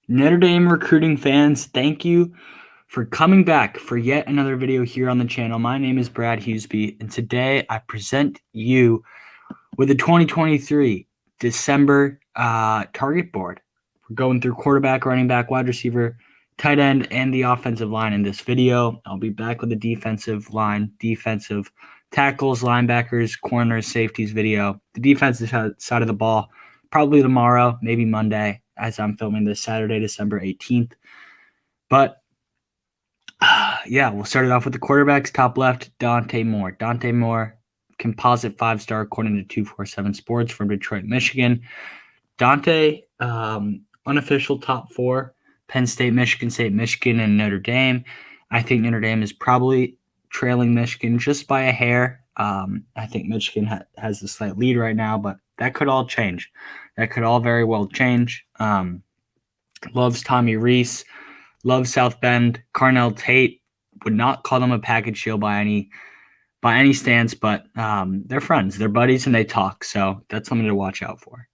Notre Dame recruiting fans, thank you for coming back for yet another video here on the channel. My name is Brad Hughesby, and today I present you with the 2023 December target board. We're going through quarterback, running back, wide receiver, tight end, and the offensive line in this video. I'll be back with the defensive line, defensive tackles, linebackers, corners, safeties video. The defensive side of the ball, probably tomorrow, maybe Monday, as I'm filming this Saturday, December 18th. But yeah, we'll start it off with the quarterbacks. Top left, Dante Moore. Dante Moore, composite 5-star according to 247 Sports from Detroit, Michigan. Dante, unofficial top 4, Penn State, Michigan, and Notre Dame. I think Notre Dame is probably trailing Michigan just by a hair. I think Michigan has a slight lead right now, but that could all change. That could all very well change. Loves Tommy Rees. Loves South Bend. Carnell Tate. Would not call them a package deal by any stance, but they're friends. They're buddies, and they talk, so that's something to watch out for.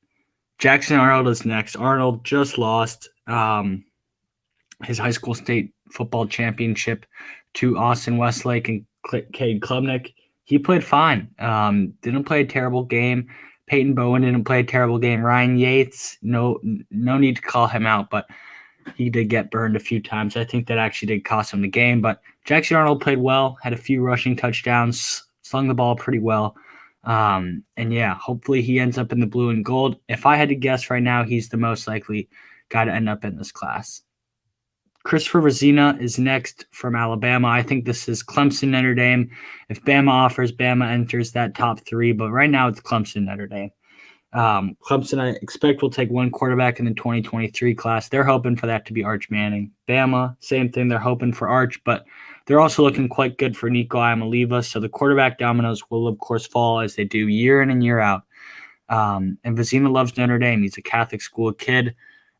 Jackson Arnold is next. Arnold just lost his high school state football championship to Austin Westlake and Cade Klubnik. He played fine. Didn't play a terrible game. Peyton Bowen didn't play a terrible game. Ryan Yates, no need to call him out, but he did get burned a few times. I think that actually did cost him the game. But Jackson Arnold played well, had a few rushing touchdowns, slung the ball pretty well. And yeah, hopefully he ends up in the blue and gold. If I had to guess right now, he's the most likely guy to end up in this class. Christopher Razina is next from Alabama. I think this is Clemson, Notre Dame. If Bama offers, Bama enters that top 3. But right now it's Clemson, Notre Dame. Clemson, I expect, will take one quarterback in the 2023 class. They're hoping for that to be Arch Manning. Bama, same thing. They're hoping for Arch, but they're also looking quite good for Nico Iamaleava. So the quarterback dominoes will, of course, fall as they do year in and year out. And Vizina loves Notre Dame. He's a Catholic school kid.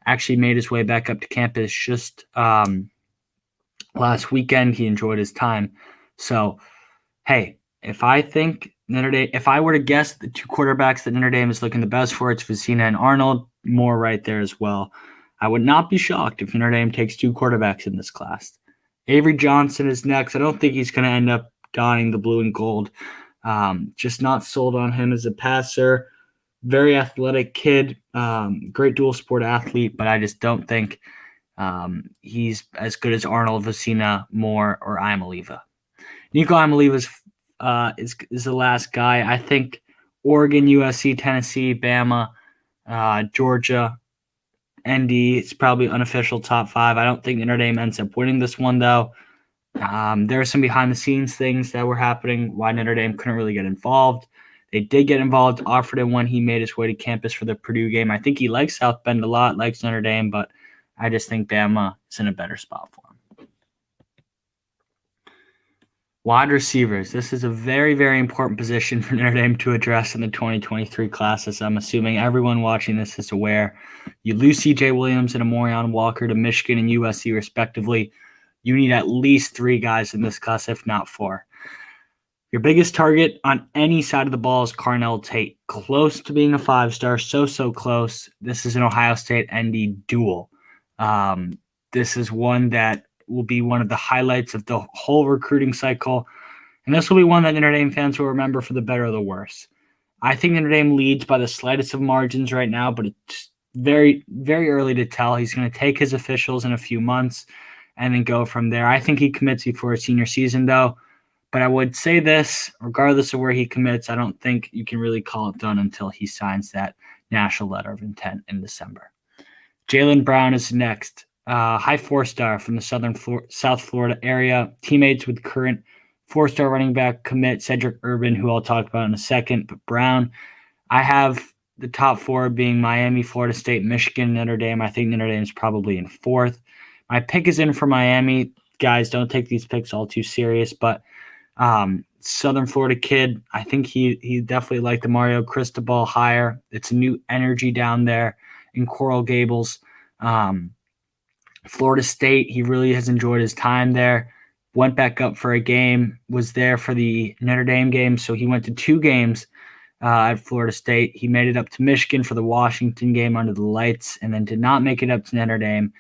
Actually made his way back up to campus just last weekend. He enjoyed his time. So, hey, if I were to guess the 2 quarterbacks that Notre Dame is looking the best for, it's Vizina and Arnold. Moore right there as well. I would not be shocked if Notre Dame takes 2 quarterbacks in this class. Avery Johnson is next. I don't think he's going to end up donning the blue and gold. Just not sold on him as a passer. Very athletic kid, great dual sport athlete, but I just don't think he's as good as Arnold, Vizina, Moore, or Iamaleava. Nico Iamaleava is the last guy. I think Oregon, USC, Tennessee, Bama, Georgia, ND. It's probably unofficial top 5. I don't think Notre Dame ends up winning this one, though. There are some behind-the-scenes things that were happening why Notre Dame couldn't really get involved. They did get involved, offered him when he made his way to campus for the Purdue game. I think he likes South Bend a lot, likes Notre Dame, but I just think Bama is in a better spot for him. Wide receivers. This is a very, very important position for Notre Dame to address in the 2023 class, as I'm assuming everyone watching this is aware. You lose C.J. Williams and Amorion Walker to Michigan and USC, respectively. You need at least 3 guys in this class, if not 4. Your biggest target on any side of the ball is Carnell Tate. Close to being a 5-star, so close. This is an Ohio State ND duel. This is one that will be one of the highlights of the whole recruiting cycle. And this will be one that Notre Dame fans will remember for the better or the worse. I think Notre Dame leads by the slightest of margins right now, but it's very, very early to tell. He's going to take his officials in a few months and then go from there. I think he commits before his senior season, though. But I would say this, regardless of where he commits, I don't think you can really call it done until he signs that national letter of intent in December. Jalen Brown is next. High 4-star from the South Florida area. Teammates with current 4-star running back commit Cedric Urban, who I'll talk about in a second. But Brown, I have the top 4 being Miami, Florida State, Michigan, Notre Dame. I think Notre Dame is probably in 4th. My pick is in for Miami. Guys, don't take these picks all too serious, but Southern Florida kid, I think he definitely liked the Mario Cristobal hire. It's a new energy down there in Coral Gables. Florida State, he really has enjoyed his time there. Went back up for a game, was there for the Notre Dame game, so he went to 2 games at Florida State. He made it up to Michigan for the Washington game under the lights, and then did not make it up to Notre Dame,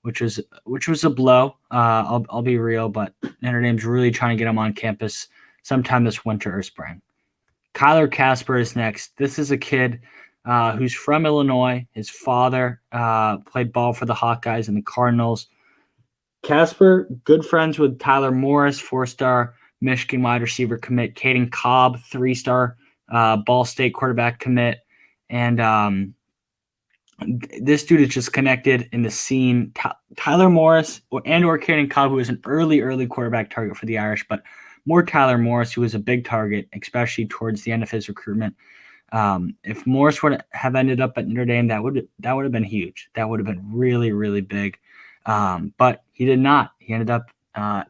which was a blow. I'll be real, but Notre Dame's really trying to get him on campus sometime this winter or spring. Kyler Casper is next. This is a kid who's from Illinois. His father played ball for the Hawkeyes and the Cardinals. Casper, good friends with Tyler Morris, 4-star Michigan wide receiver commit. Caden Cobb, 3-star Ball State quarterback commit. And this dude is just connected in the scene. Tyler Morris or Caden Cobb, who was an early quarterback target for the Irish, but more Tyler Morris, who was a big target, especially towards the end of his recruitment. If Morris would have ended up at Notre Dame, that would have been huge. That would have been really, really big. But he did not. He ended up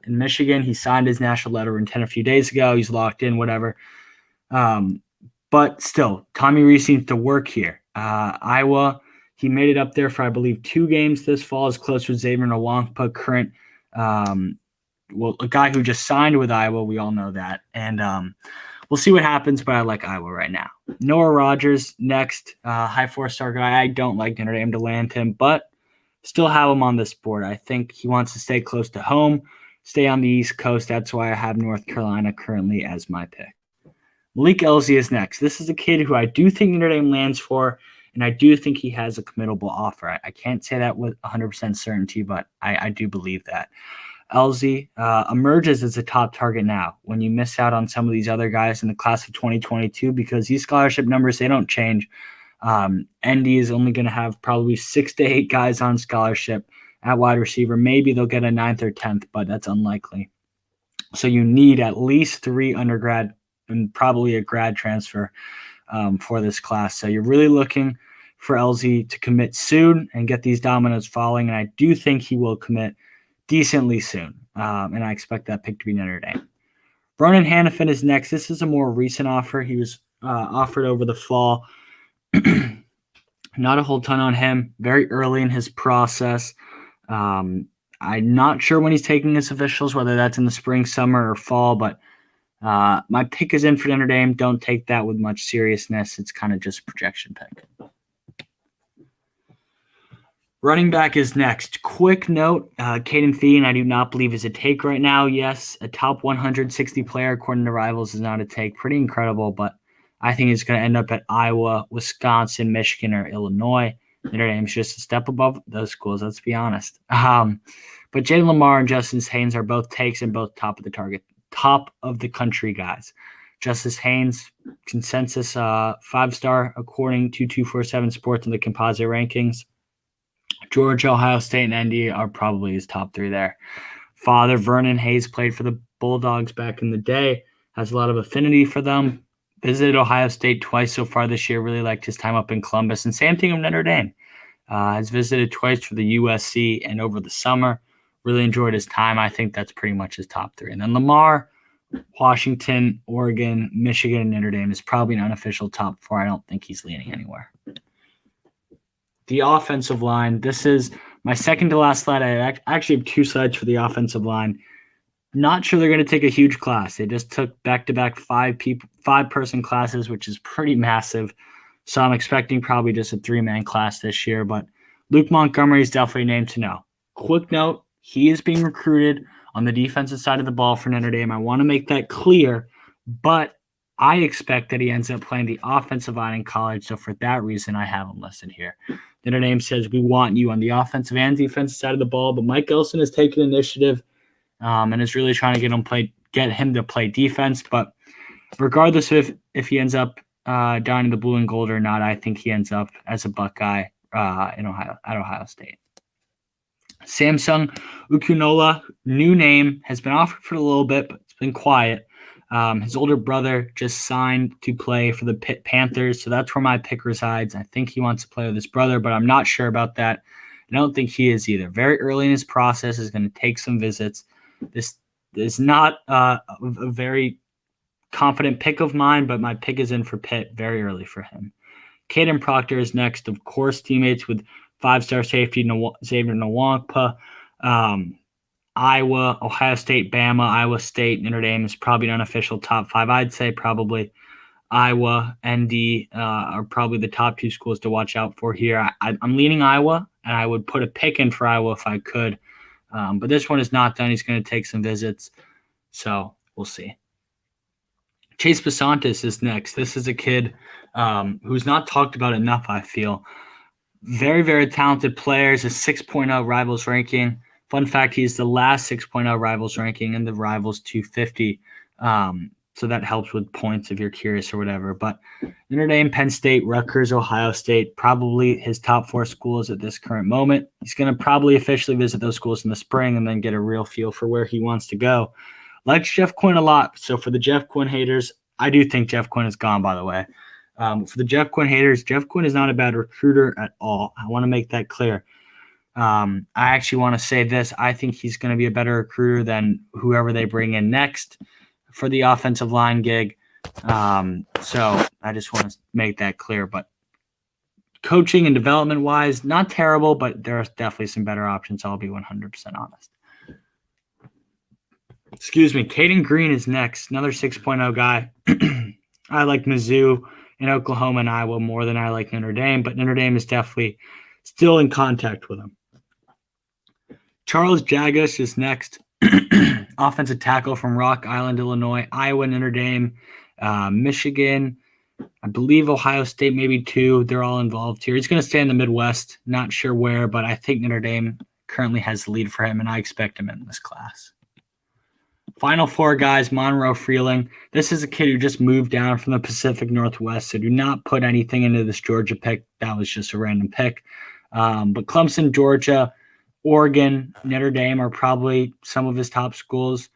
in Michigan. He signed his national letter of intent a few days ago. He's locked in, whatever. But still, Tommy Rees needs to work here. Iowa, he made it up there for, I believe, 2 games this fall. Is close with Xavier Nwankpa, current, a guy who just signed with Iowa. We all know that. And we'll see what happens, but I like Iowa right now. Noah Rogers next, high 4-star guy. I don't like Notre Dame to land him, but still have him on this board. I think he wants to stay close to home, stay on the East Coast. That's why I have North Carolina currently as my pick. Malik Elzy is next. This is a kid who I do think Notre Dame lands for, and I do think he has a committable offer. I can't say that with 100% certainty, but I do believe that. Elzy emerges as a top target now when you miss out on some of these other guys in the class of 2022, because these scholarship numbers, they don't change. ND is only going to have probably 6 to 8 guys on scholarship at wide receiver. Maybe they'll get a 9th or 10th, but that's unlikely. So you need at least 3 undergrad and probably a grad transfer for this class. So you're really looking for Elzy to commit soon and get these dominoes falling, and I do think he will commit decently soon, and I expect that pick to be Notre Dame. Vernon Hannafin is next. This is a more recent offer. He was offered over the fall. Not a whole ton on him. Very early in his process. I'm not sure when he's taking his officials, whether that's in the spring, summer, or fall, but my pick is in for Notre Dame. Don't take that with much seriousness. It's kind of just a projection pick. Running back is next. Quick note, Caden Fee, I do not believe is a take right now. Yes, a top 160 player according to Rivals is not a take. Pretty incredible, but I think he's going to end up at Iowa, Wisconsin, Michigan, or Illinois. Notre Dame's just a step above those schools, let's be honest. But Jaden Lamar and Justice Haynes are both takes and both top of the country guys. Justice Haynes, consensus 5-star according to 247 Sports in the composite rankings. Georgia, Ohio State, and ND are probably his top 3 there. Father Vernon Hayes played for the Bulldogs back in the day, has a lot of affinity for them. Visited Ohio State twice so far this year. Really liked his time up in Columbus. And same thing with Notre Dame. Has visited twice for the USC and over the summer. Really enjoyed his time. I think that's pretty much his top 3. And then Lamar, Washington, Oregon, Michigan, and Notre Dame is probably an unofficial top 4. I don't think he's leaning anywhere. The offensive line. This is my second to last slide. I actually have 2 slides for the offensive line. Not sure they're going to take a huge class. They just took back-to-back 5-person classes, which is pretty massive. So I'm expecting probably just a 3-man class this year. But Luke Montgomery is definitely a name to know. Quick note, he is being recruited on the defensive side of the ball for Notre Dame. I want to make that clear, but I expect that he ends up playing the offensive line in college. So for that reason, I have him listed here. Notre Dame says we want you on the offensive and defensive side of the ball, but Mike Elson has taken initiative and is really trying to get him to play defense. But regardless of if he ends up down in the blue and gold or not, I think he ends up as a Buckeye at Ohio State. Samsung Ukunola, new name, has been offered for a little bit, but it's been quiet. His older brother just signed to play for the Pitt Panthers, so that's where my pick resides. I think he wants to play with his brother, but I'm not sure about that. I don't think he is either. Very early in his process, is going to take some visits. This is not a very confident pick of mine, but my pick is in for Pitt very early for him. Caden Proctor is next, of course, teammates with 5-star safety Xavier Nwankpa. Iowa, Ohio State, Bama, Iowa State, Notre Dame is probably an unofficial top 5. I'd say probably Iowa, ND are probably the top two schools to watch out for here. I'm leaning Iowa, and I would put a pick in for Iowa if I could. But this one is not done. He's going to take some visits, so we'll see. Chase Basantis is next. This is a kid who's not talked about enough, I feel. Very, very talented player. Is a 6.0 Rivals ranking. Fun fact, he's the last 6.0 Rivals ranking in the Rivals 250. So that helps with points if you're curious or whatever. But Notre Dame, Penn State, Rutgers, Ohio State, probably his top four schools at this current moment. He's going to probably officially visit those schools in the spring and then get a real feel for where he wants to go. Likes Jeff Quinn a lot. So for the Jeff Quinn haters, I do think Jeff Quinn is gone, by the way. For the Jeff Quinn haters, Jeff Quinn is not a bad recruiter at all. I want to make that clear. I actually want to say this. I think he's going to be a better recruiter than whoever they bring in next for the offensive line gig. So I just want to make that clear. But coaching and development-wise, not terrible, but there are definitely some better options. I'll be 100% honest. Excuse me. Caden Green is next, another 6.0 guy. I like Mizzou and Oklahoma and Iowa more than I like Notre Dame, but Notre Dame is definitely still in contact with him. Charles Jagus is next, offensive tackle from Rock Island, Illinois, Iowa, Notre Dame, Michigan, I believe Ohio State, maybe two. They're all involved here. He's going to stay in the Midwest. Not sure where, but I think Notre Dame currently has the lead for him, and I expect him in this class. Final four guys, Monroe Freeling. This is a kid who just moved down from the Pacific Northwest, so do not put anything into this Georgia pick. That was just a random pick. But Clemson, Georgia, Oregon, Notre Dame are probably some of his top schools.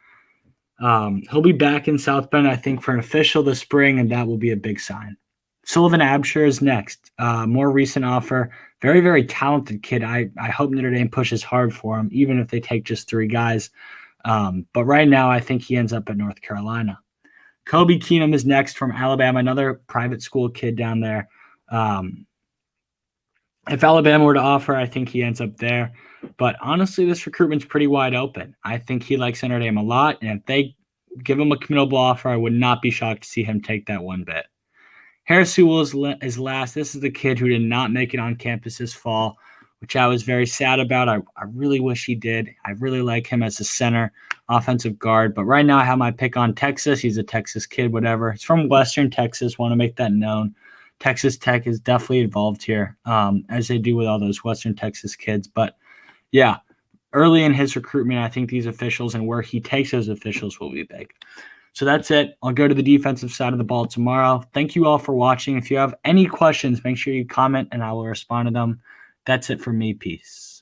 He'll be back in South Bend, I think, for an official this spring, and that will be a big sign. Sullivan Absher is next. More recent offer. Very, very talented kid. I hope Notre Dame pushes hard for him, even if they take just three guys. But right now, I think he ends up at North Carolina. Kobe Keenum is next from Alabama, another private school kid down there. If Alabama were to offer, I think he ends up there. But honestly, this recruitment's pretty wide open. I think he likes Notre Dame a lot, and if they give him a committable offer, I would not be shocked to see him take that one bit. Harris Sewell is last. This is the kid who did not make it on campus this fall, which I was very sad about. I really wish he did. I really like him as a center, offensive guard. But right now I have my pick on Texas. He's a Texas kid, whatever. He's from Western Texas. Want to make that known. Texas Tech is definitely involved here, as they do with all those Western Texas kids. But, yeah, early in his recruitment, I think these officials and where he takes those officials will be big. So that's it. I'll go to the defensive side of the ball tomorrow. Thank you all for watching. If you have any questions, make sure you comment, and I will respond to them. That's it from me. Peace.